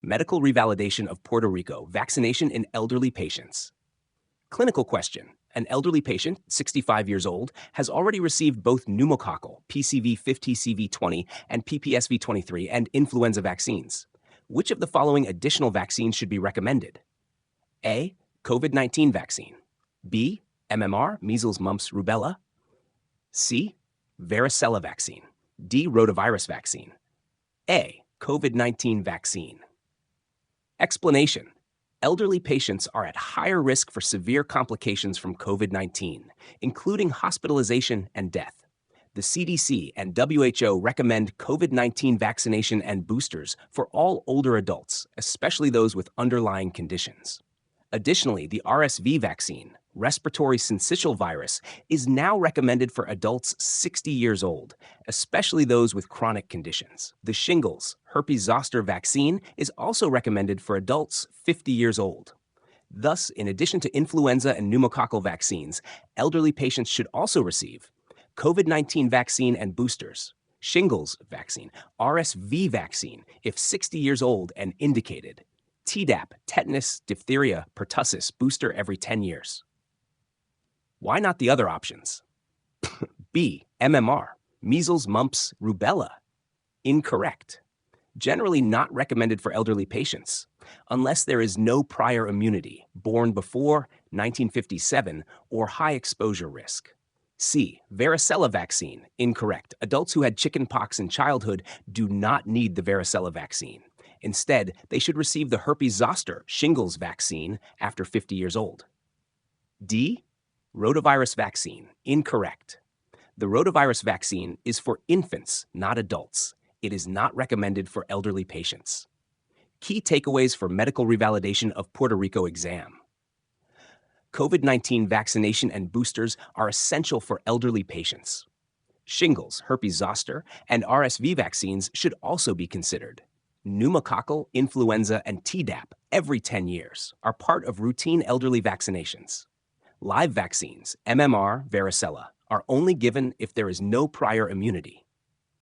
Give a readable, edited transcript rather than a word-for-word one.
Medical revalidation of Puerto Rico, vaccination in elderly patients. Clinical question. An elderly patient, 65 years old, has already received both pneumococcal, PCV50CV20, and PPSV23, and influenza vaccines. Which of the following additional vaccines should be recommended? A. COVID-19 vaccine. B. MMR, measles, mumps, rubella. C. Varicella vaccine. D. Rotavirus vaccine. A. COVID-19 vaccine. Explanation. Elderly patients are at higher risk for severe complications from COVID-19, including hospitalization and death. The CDC and WHO recommend COVID-19 vaccination and boosters for all older adults, especially those with underlying conditions. Additionally, the RSV vaccine, respiratory syncytial virus, is now recommended for adults 60 years old, especially those with chronic conditions. The shingles, herpes zoster vaccine is also recommended for adults 50 years old. Thus, in addition to influenza and pneumococcal vaccines, elderly patients should also receive COVID-19 vaccine and boosters, shingles vaccine, RSV vaccine if 60 years old and indicated, Tdap, tetanus, diphtheria, pertussis booster every 10 years. Why not the other options? B. MMR, measles, mumps, rubella. Incorrect. Generally not recommended for elderly patients, unless there is no prior immunity, born before 1957, or high exposure risk. C. Varicella vaccine. Incorrect. Adults who had chickenpox in childhood do not need the varicella vaccine. Instead, they should receive the herpes zoster shingles vaccine after 50 years old. D. Rotavirus vaccine. Incorrect. The rotavirus vaccine is for infants, not adults. It is not recommended for elderly patients. Key takeaways for medical revalidation of Puerto Rico exam. COVID-19 vaccination and boosters are essential for elderly patients. Shingles, herpes zoster, and RSV vaccines should also be considered. Pneumococcal, influenza, and Tdap every 10 years are part of routine elderly vaccinations. Live vaccines, MMR, varicella, are only given if there is no prior immunity.